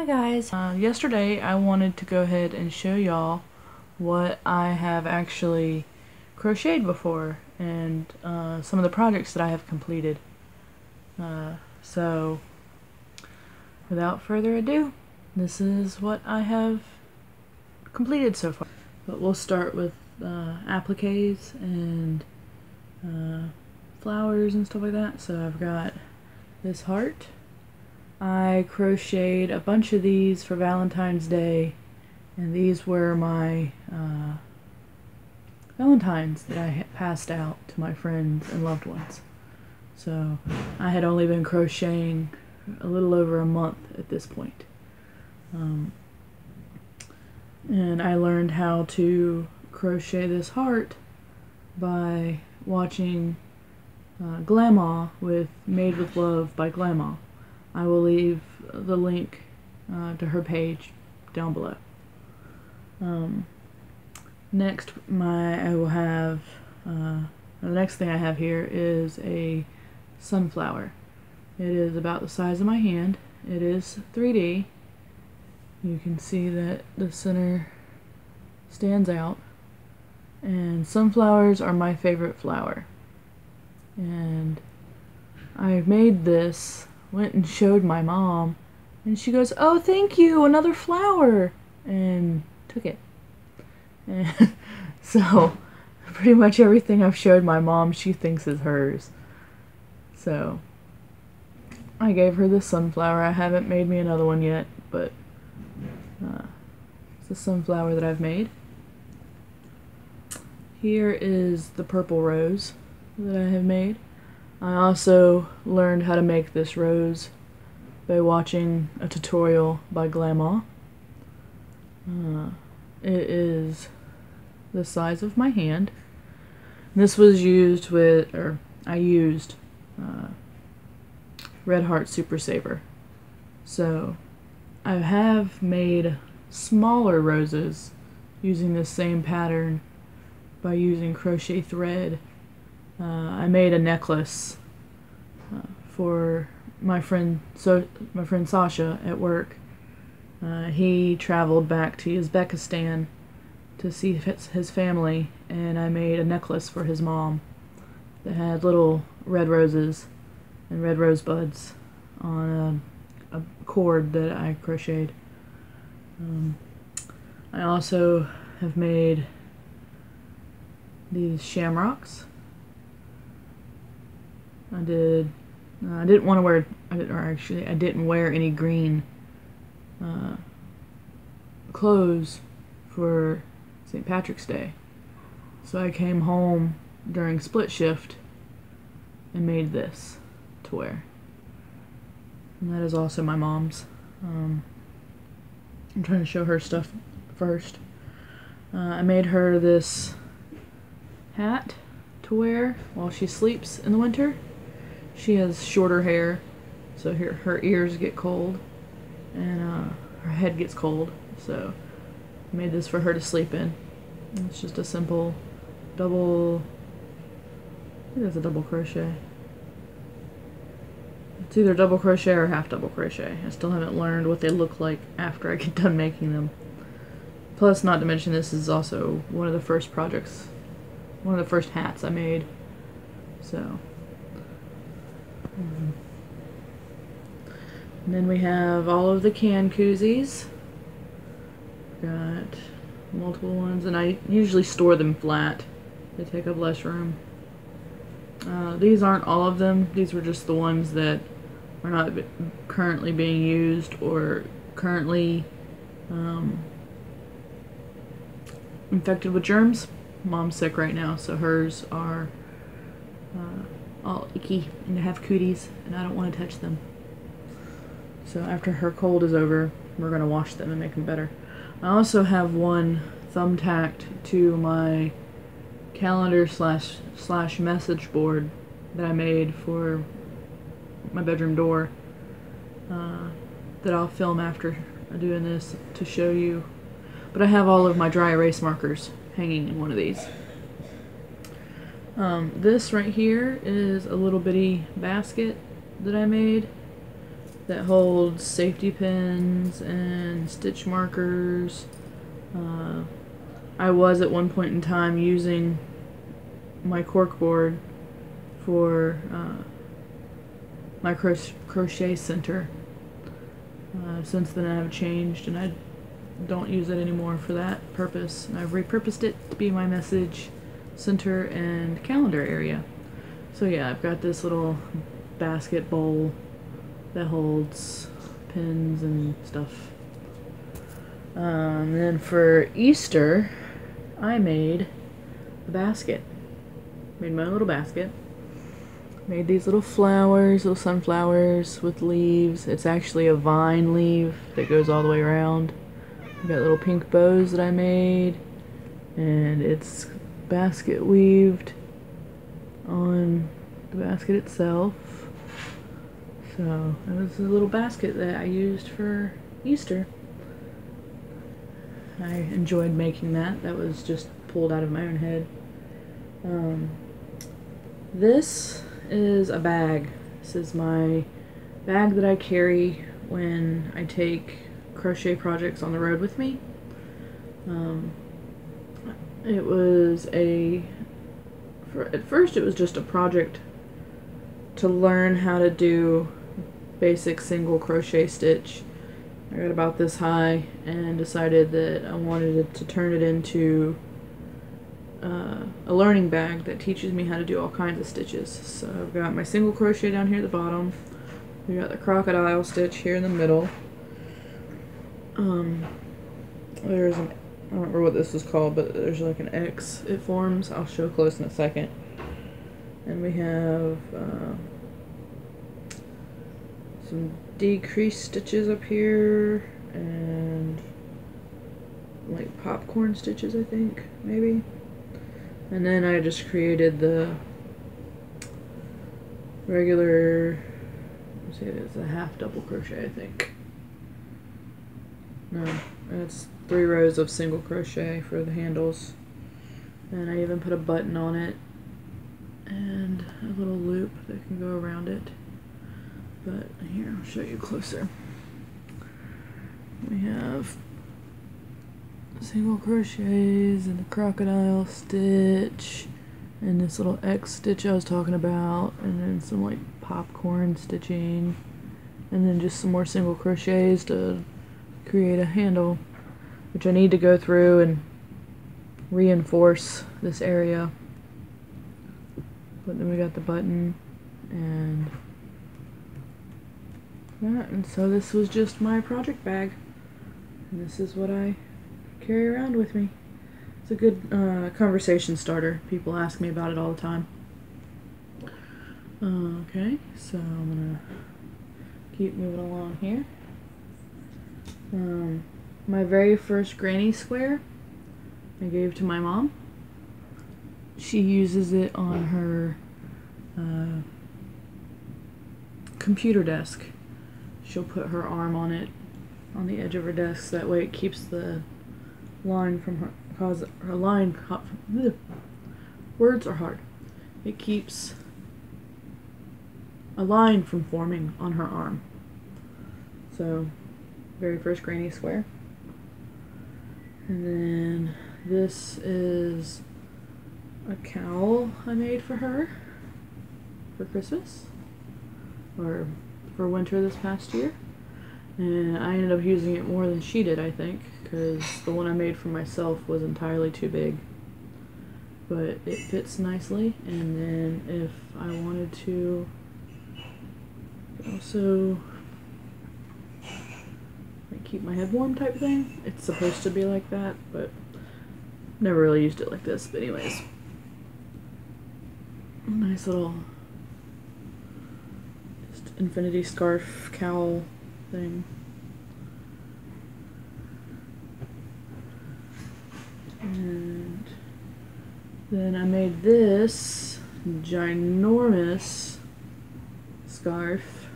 guys. Yesterday I wanted to go ahead and show y'all what I have actually crocheted before and some of the projects that I have completed. So without further ado, this is what I have completed so far. But we'll start with appliques and flowers and stuff like that. So I've got this heart. I crocheted a bunch of these for Valentine's Day, and these were my Valentines that I passed out to my friends and loved ones. So I had only been crocheting a little over a month at this point. And I learned how to crochet this heart by watching Glama with Made with Love by Glama. I will leave the link to her page down below. Next, I will have the next thing I have here is a sunflower. It is about the size of my hand. It is 3D. You can see that the center stands out. And sunflowers are my favorite flower. And I made this, went and showed my mom, and she goes, "Oh, thank you, another flower," and took it. And so pretty much everything I've showed my mom she thinks is hers. So I gave her this sunflower. I haven't made me another one yet, but it's a sunflower that I've made. Here is the purple rose that I have made. I also learned how to make this rose by watching a tutorial by Glama. It is the size of my hand. This was used with, or I used Red Heart Super Saver. So I have made smaller roses using this same pattern by using crochet thread. I made a necklace for my friend Sasha at work. He traveled back to Uzbekistan to see his family, and I made a necklace for his mom that had little red roses and red rosebuds on a cord that I crocheted. I also have made these shamrocks. I didn't want to wear, I didn't wear any green clothes for St. Patrick's Day. So I came home during split shift and made this to wear. And that is also my mom's. I'm trying to show her stuff first. I made her this hat to wear while she sleeps in the winter. She has shorter hair, so her ears get cold and her head gets cold, so I made this for her to sleep in. It's just a simple double, I think it's a double crochet. It's either double crochet or half double crochet. I still haven't learned what they look like after I get done making them. Plus, not to mention, this is also one of the first projects, one of the first hats I made, so. And then we have all of the can koozies. Got multiple ones, and I usually store them flat. They take up less room. These aren't all of them. These were just the ones that are not currently being used or currently infected with germs. Mom's sick right now, so hers are all icky and have cooties, and I don't want to touch them. So after her cold is over, we're going to wash them and make them better. I also have one thumbtacked to my calendar slash message board that I made for my bedroom door that I'll film after doing this to show you. But I have all of my dry erase markers hanging in one of these. This right here is a little bitty basket that I made. that holds safety pins and stitch markers. I was at one point in time using my cork board for my crochet center. Since then I've changed and I don't use it anymore for that purpose. I've repurposed it to be my message center and calendar area. So yeah, I've got this little basket bowl that holds pins and stuff. Then for Easter, I made a basket. Made my own little basket. Made these little flowers, little sunflowers with leaves. It's actually a vine leaf that goes all the way around. I've got little pink bows that I made, and it's basket weaved on the basket itself. So it was a little basket that I used for Easter. I enjoyed making that. That was just pulled out of my own head. This is a bag. This is my bag that I carry when I take crochet projects on the road with me. It was at first it was just a project to learn how to do basic single crochet stitch. I got about this high and decided that I wanted to turn it into a learning bag that teaches me how to do all kinds of stitches. So I've got my single crochet down here at the bottom. We got the crocodile stitch here in the middle. There's an, I don't remember what this is called, but there's like an X it forms. I'll show close in a second. And we have some decreased stitches up here and like popcorn stitches, I think, maybe. And then I just created the regular, let's see, it's a half double crochet, I think. No, it's 3 rows of single crochet for the handles. And I even put a button on it and a little loop that can go around it. But here, I'll show you closer. We have single crochets and the crocodile stitch and this little X stitch I was talking about, and then some like popcorn stitching, and then just some more single crochets to create a handle, which I need to go through and reinforce this area. But then we got the button and that, and so this was just my project bag, and this is what I carry around with me. It's a good conversation starter. People ask me about it all the time. Okay, so I'm gonna keep moving along here. My very first granny square I gave to my mom. She uses it on her computer desk. She'll put her arm on it on the edge of her desk, so that way it keeps the line from her, cause her line, words are hard. It keeps a line from forming on her arm. So, very first granny square. And then this is a cowl I made for her for Christmas, or for winter this past year. And I ended up using it more than she did, I think, because the one I made for myself was entirely too big. But it fits nicely, and then if I wanted to also like keep my head warm type thing, it's supposed to be like that, but never really used it like this. But anyways, nice little just infinity scarf cowl thing. And then I made this ginormous scarf.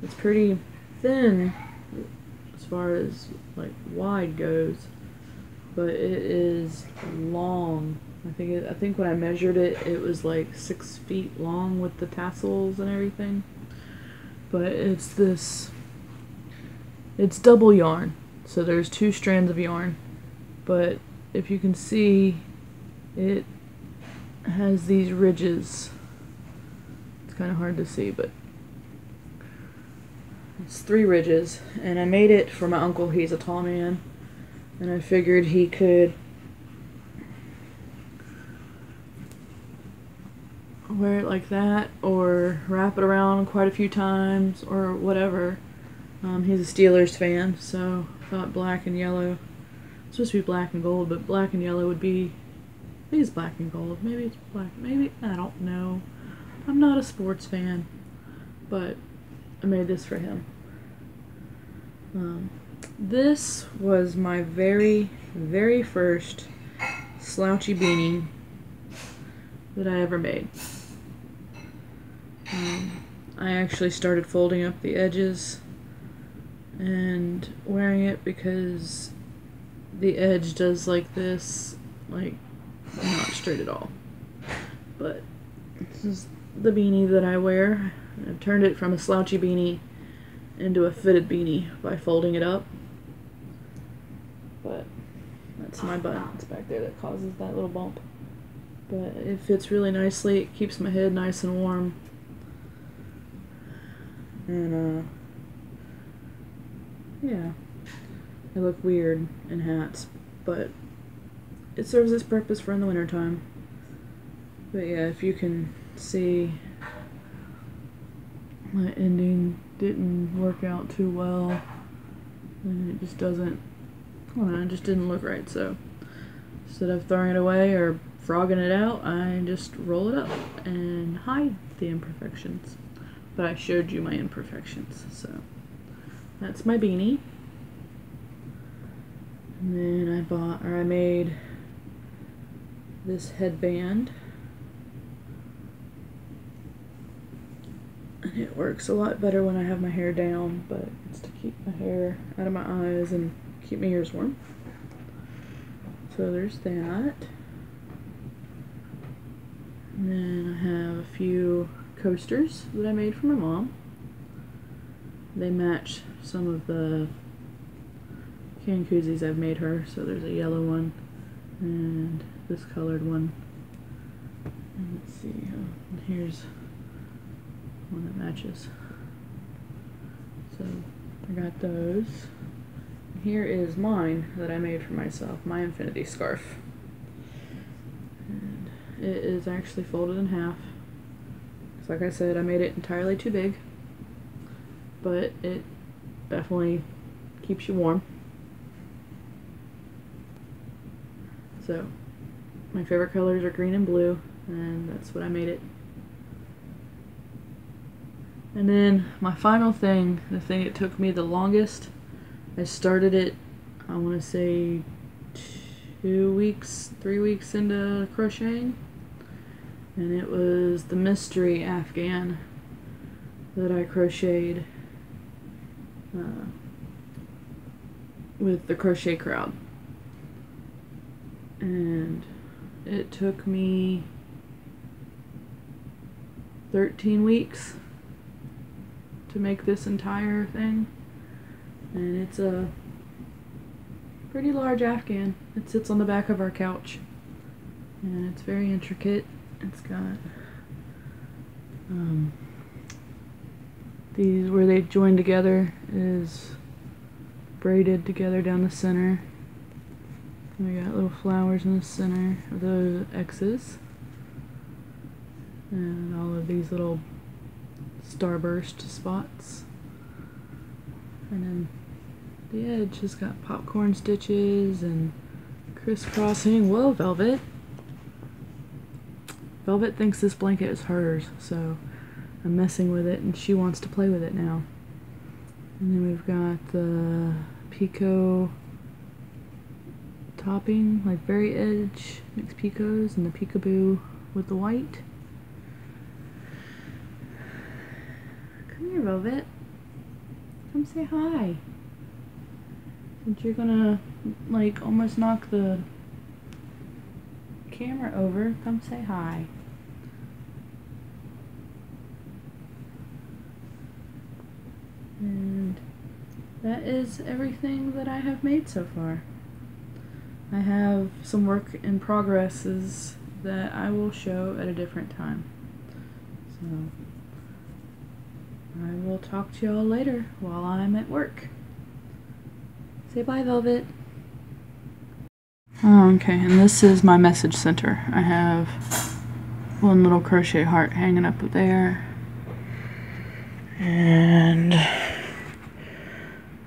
It's pretty thin as far as like wide goes, but it is long. I think when I measured it, it was like 6 feet long with the tassels and everything. but it's double yarn, so there's 2 strands of yarn, but if you can see, it has these ridges. It's kind of hard to see, but it's 3 ridges, and I made it for my uncle. He's a tall man, and I figured he could wear it like that or wrap it around quite a few times or whatever. He's a Steelers fan, so I thought black and yellow. It's supposed to be black and gold, but black and yellow would be, I think it's black and gold. Maybe it's black, maybe, I don't know. I'm not a sports fan, but I made this for him. This was my very first slouchy beanie that I ever made. I actually started folding up the edges and wearing it because the edge does like this, like not straight at all. But this is the beanie that I wear. I've turned it from a slouchy beanie into a fitted beanie by folding it up. But that's my buttons back there that causes that little bump. But it fits really nicely. It keeps my head nice and warm. And yeah, I look weird in hats, but it serves its purpose for in the wintertime. But yeah, if you can see, my ending didn't work out too well, and it just doesn't, I don't know, it just didn't look right. So instead of throwing it away or frogging it out, I just roll it up and hide the imperfections. But I showed you my imperfections, so that's my beanie. And then I made this headband, and it works a lot better when I have my hair down, but it's to keep my hair out of my eyes and keep my ears warm. So there's that. And then I have a few coasters that I made for my mom. They match some of the can koozies I've made her. So there's a yellow one and this colored one. And let's see, and here's one that matches. So I got those. Here is mine that I made for myself, my infinity scarf. And it is actually folded in half. Like I said, I made it entirely too big, but it definitely keeps you warm. So my favorite colors are green and blue, and that's what I made it. And then my final thing, the thing that took me the longest, I started it, I want to say 2 weeks, 3 weeks into crocheting. And it was the mystery Afghan that I crocheted with the Crochet Crowd. And it took me 13 weeks to make this entire thing. And it's a pretty large Afghan. It sits on the back of our couch. And it's very intricate. It's got these, where they join together is braided together down the center. And we got little flowers in the center of those X's. And all of these little starburst spots. And then the edge has got popcorn stitches and crisscrossing. Whoa, Velvet! Velvet thinks this blanket is hers, so I'm messing with it, and she wants to play with it now. And then we've got the picot topping, like very edge, mixed picots, and the peekaboo with the white. Come here, Velvet. Come say hi. Since you're gonna, like, almost knock the camera over, come say hi. that is everything that I have made so far. I have some work in progresses that I will show at a different time. So I will talk to y'all later while I'm at work. Say bye, Velvet. Okay, and this is my message center. I have one little crochet heart hanging up there. And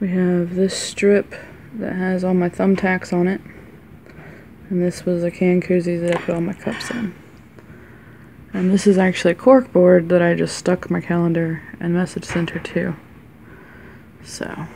we have this strip that has all my thumbtacks on it. And this was a can koozie that I put all my cups in. And this is actually a cork board that I just stuck my calendar and message center to. So